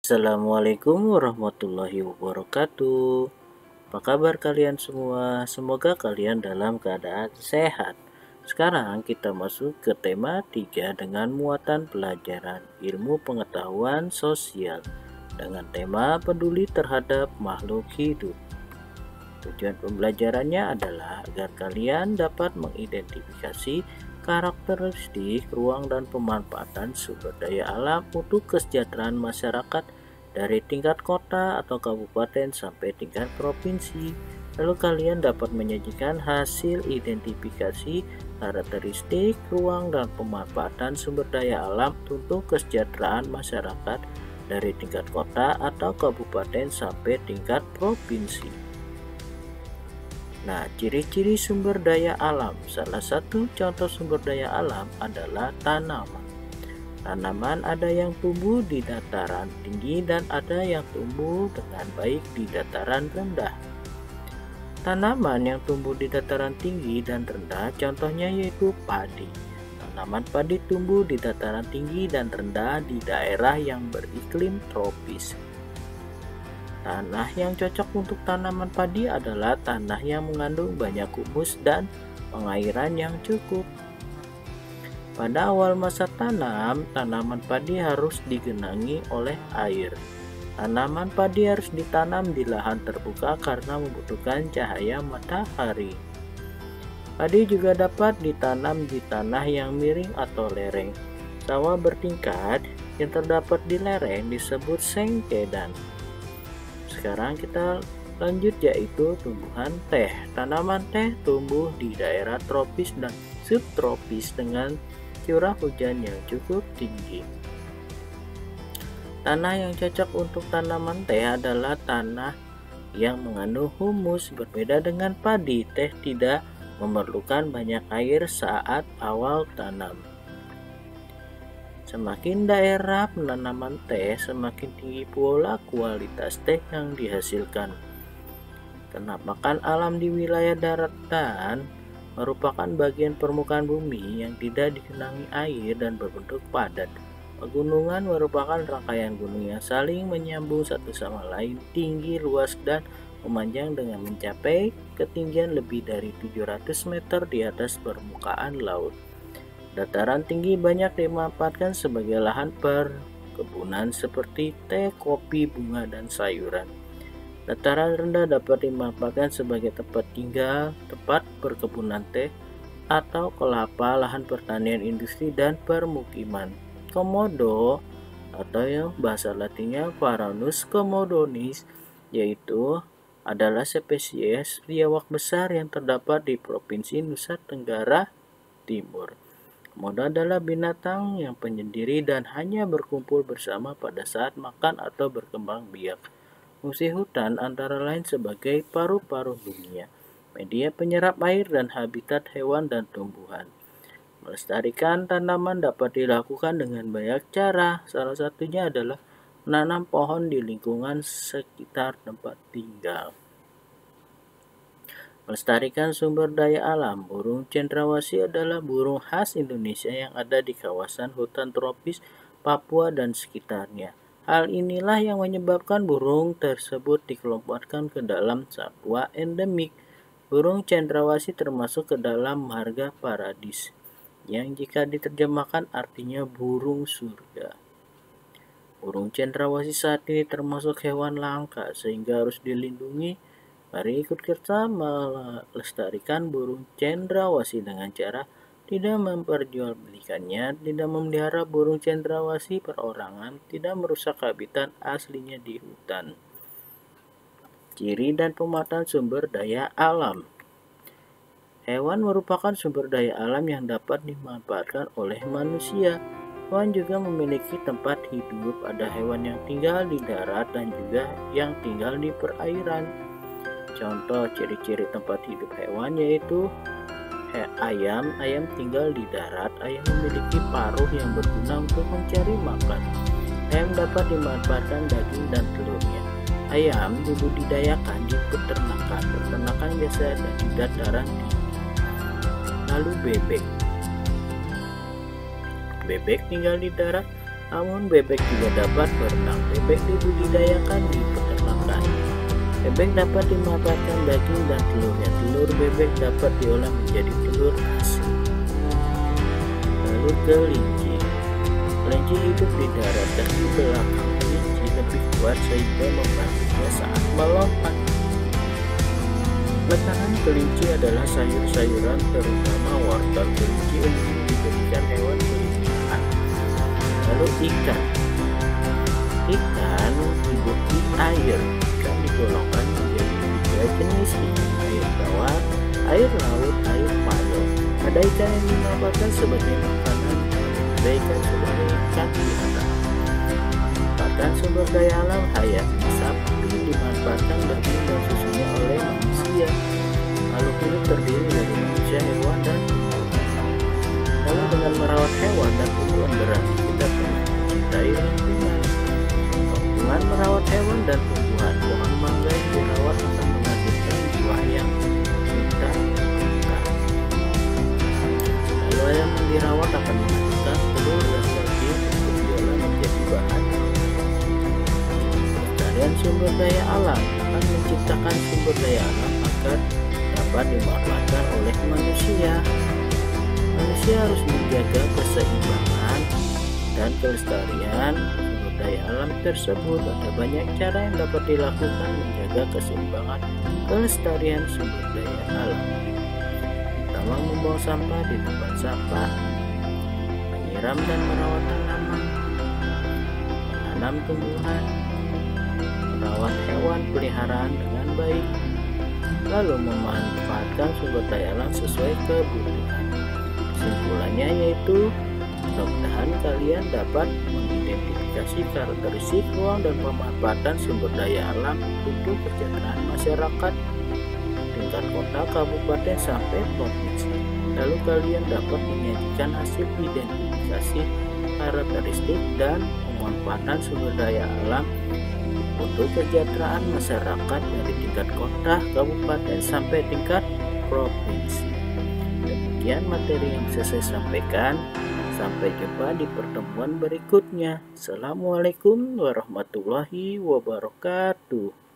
Assalamualaikum warahmatullahi wabarakatuh. Apa kabar kalian semua? Semoga kalian dalam keadaan sehat. Sekarang kita masuk ke tema 3 dengan muatan pelajaran ilmu pengetahuan sosial dengan tema peduli terhadap makhluk hidup. Tujuan pembelajarannya adalah agar kalian dapat mengidentifikasi karakteristik ruang dan pemanfaatan sumber daya alam untuk kesejahteraan masyarakat dari tingkat kota atau kabupaten sampai tingkat provinsi. Lalu kalian dapat menyajikan hasil identifikasi karakteristik ruang dan pemanfaatan sumber daya alam untuk kesejahteraan masyarakat dari tingkat kota atau kabupaten sampai tingkat provinsi. Nah, ciri-ciri sumber daya alam. Salah satu contoh sumber daya alam adalah tanaman. Tanaman ada yang tumbuh di dataran tinggi dan ada yang tumbuh dengan baik di dataran rendah. Tanaman yang tumbuh di dataran tinggi dan rendah contohnya yaitu padi. Tanaman padi tumbuh di dataran tinggi dan rendah di daerah yang beriklim tropis. Tanah yang cocok untuk tanaman padi adalah tanah yang mengandung banyak humus dan pengairan yang cukup. Pada awal masa tanam, tanaman padi harus digenangi oleh air. Tanaman padi harus ditanam di lahan terbuka karena membutuhkan cahaya matahari. Padi juga dapat ditanam di tanah yang miring atau lereng. Sawah bertingkat yang terdapat di lereng disebut sengkedan. Sekarang kita lanjut yaitu tumbuhan teh. Tanaman teh tumbuh di daerah tropis dan subtropis dengan curah hujan yang cukup tinggi. Tanah yang cocok untuk tanaman teh adalah tanah yang mengandung humus. Berbeda dengan padi, teh tidak memerlukan banyak air saat awal tanam. Semakin daerah penanaman teh, semakin tinggi pula kualitas teh yang dihasilkan. Penampakan alam di wilayah daratan merupakan bagian permukaan bumi yang tidak digenangi air dan berbentuk padat. Pegunungan merupakan rangkaian gunung yang saling menyambung satu sama lain, tinggi, luas, dan memanjang dengan mencapai ketinggian lebih dari 700 meter di atas permukaan laut. Dataran tinggi banyak dimanfaatkan sebagai lahan perkebunan seperti teh, kopi, bunga, dan sayuran. Dataran rendah dapat dimanfaatkan sebagai tempat tinggal, tempat perkebunan teh atau kelapa, lahan pertanian industri, dan permukiman. Komodo atau yang bahasa latinnya Varanus komodonis yaitu adalah spesies biawak besar yang terdapat di Provinsi Nusa Tenggara Timur. Komodo adalah binatang yang penyendiri dan hanya berkumpul bersama pada saat makan atau berkembang biak. Fungsi hutan antara lain sebagai paru-paru dunia, media penyerap air, dan habitat hewan dan tumbuhan. Melestarikan tanaman dapat dilakukan dengan banyak cara. Salah satunya adalah menanam pohon di lingkungan sekitar tempat tinggal. Melestarikan sumber daya alam. Burung cendrawasih adalah burung khas Indonesia yang ada di kawasan hutan tropis Papua dan sekitarnya. Hal inilah yang menyebabkan burung tersebut dikelompokkan ke dalam satwa endemik. Burung cendrawasih termasuk ke dalam marga paradis, yang jika diterjemahkan artinya burung surga. Burung cendrawasih saat ini termasuk hewan langka sehingga harus dilindungi. Mari ikut kita melestarikan burung cendrawasih dengan cara tidak memperjualbelikannya, tidak memelihara burung cendrawasih perorangan, tidak merusak habitat aslinya di hutan. Ciri dan pemanfaatan sumber daya alam. Hewan merupakan sumber daya alam yang dapat dimanfaatkan oleh manusia. Hewan juga memiliki tempat hidup. Ada hewan yang tinggal di darat dan juga yang tinggal di perairan. Contoh ciri-ciri tempat hidup hewan yaitu ayam. Ayam tinggal di darat. Ayam memiliki paruh yang berguna untuk mencari makan. Ayam dapat dimanfaatkan daging dan telurnya. Ayam dibudidayakan di peternakan. Peternakan biasa ada di dataran tinggi. Lalu bebek. Bebek tinggal di darat. Namun bebek juga dapat berenang. Bebek dibudidayakan di peternakan. Bebek dapat dimanfaatkan daging dan telurnya. Telur bebek dapat diolah menjadi telur asin. Lalu kelinci. Kelinci hidup di darat, kaki belakang kelinci lebih kuat sehingga membantunya saat melompat. Makanan kelinci adalah sayur-sayuran, terutama wortel. Kelinci umumnya dijadikan hewan peliharaan. Lalu ikan. Ikan hidup di air. Ikan digolongkan menjadi 3 jenis: ikan air bawah, air laut, air payau. Ada ikan yang dimanfaatkan sebagai makanan, ada ikan sebagai ikan piara. Bahkan sumber daya alam hayati sapi dimanfaatkan daging dan susunya oleh manusia. Makhluk hidup terdiri dari manusia, hewan, dan tumbuhan. Lalu dengan merawat hewan dan tumbuhan berarti kita telah mencintai lingkungan. Dengan merawat hewan dan tumbuhan, pohon mangga yang dirawat akan menghasilkan buah yang kita makan. Lalu ayam yang dirawat akan menghasilkan telur dan daging untuk diolah menjadi bahan. Pelestarian sumber daya alam akan menciptakan sumber daya alam agar dapat dimanfaatkan oleh manusia. Manusia harus menjaga keseimbangan dan kelestarian sumber daya alam tersebut. Ada banyak cara yang dapat dilakukan menjaga keseimbangan kelestarian sumber daya alam. Pertama, membuang sampah di tempat sampah, menyiram dan merawat tanaman, menanam tumbuhan, merawat hewan peliharaan dengan baik, lalu memanfaatkan sumber daya alam sesuai kebutuhan. Kesimpulannya yaitu, mudah-mudahan kalian dapat mengidentifikasi karakteristik ruang dan pemanfaatan sumber daya alam untuk kesejahteraan masyarakat tingkat kota, kabupaten, sampai provinsi. Lalu kalian dapat menyajikan hasil identifikasi karakteristik dan pemanfaatan sumber daya alam untuk kesejahteraan masyarakat dari tingkat kota, kabupaten, sampai tingkat provinsi. Demikian materi yang bisa saya sampaikan. Sampai jumpa di pertemuan berikutnya. Assalamualaikum warahmatullahi wabarakatuh.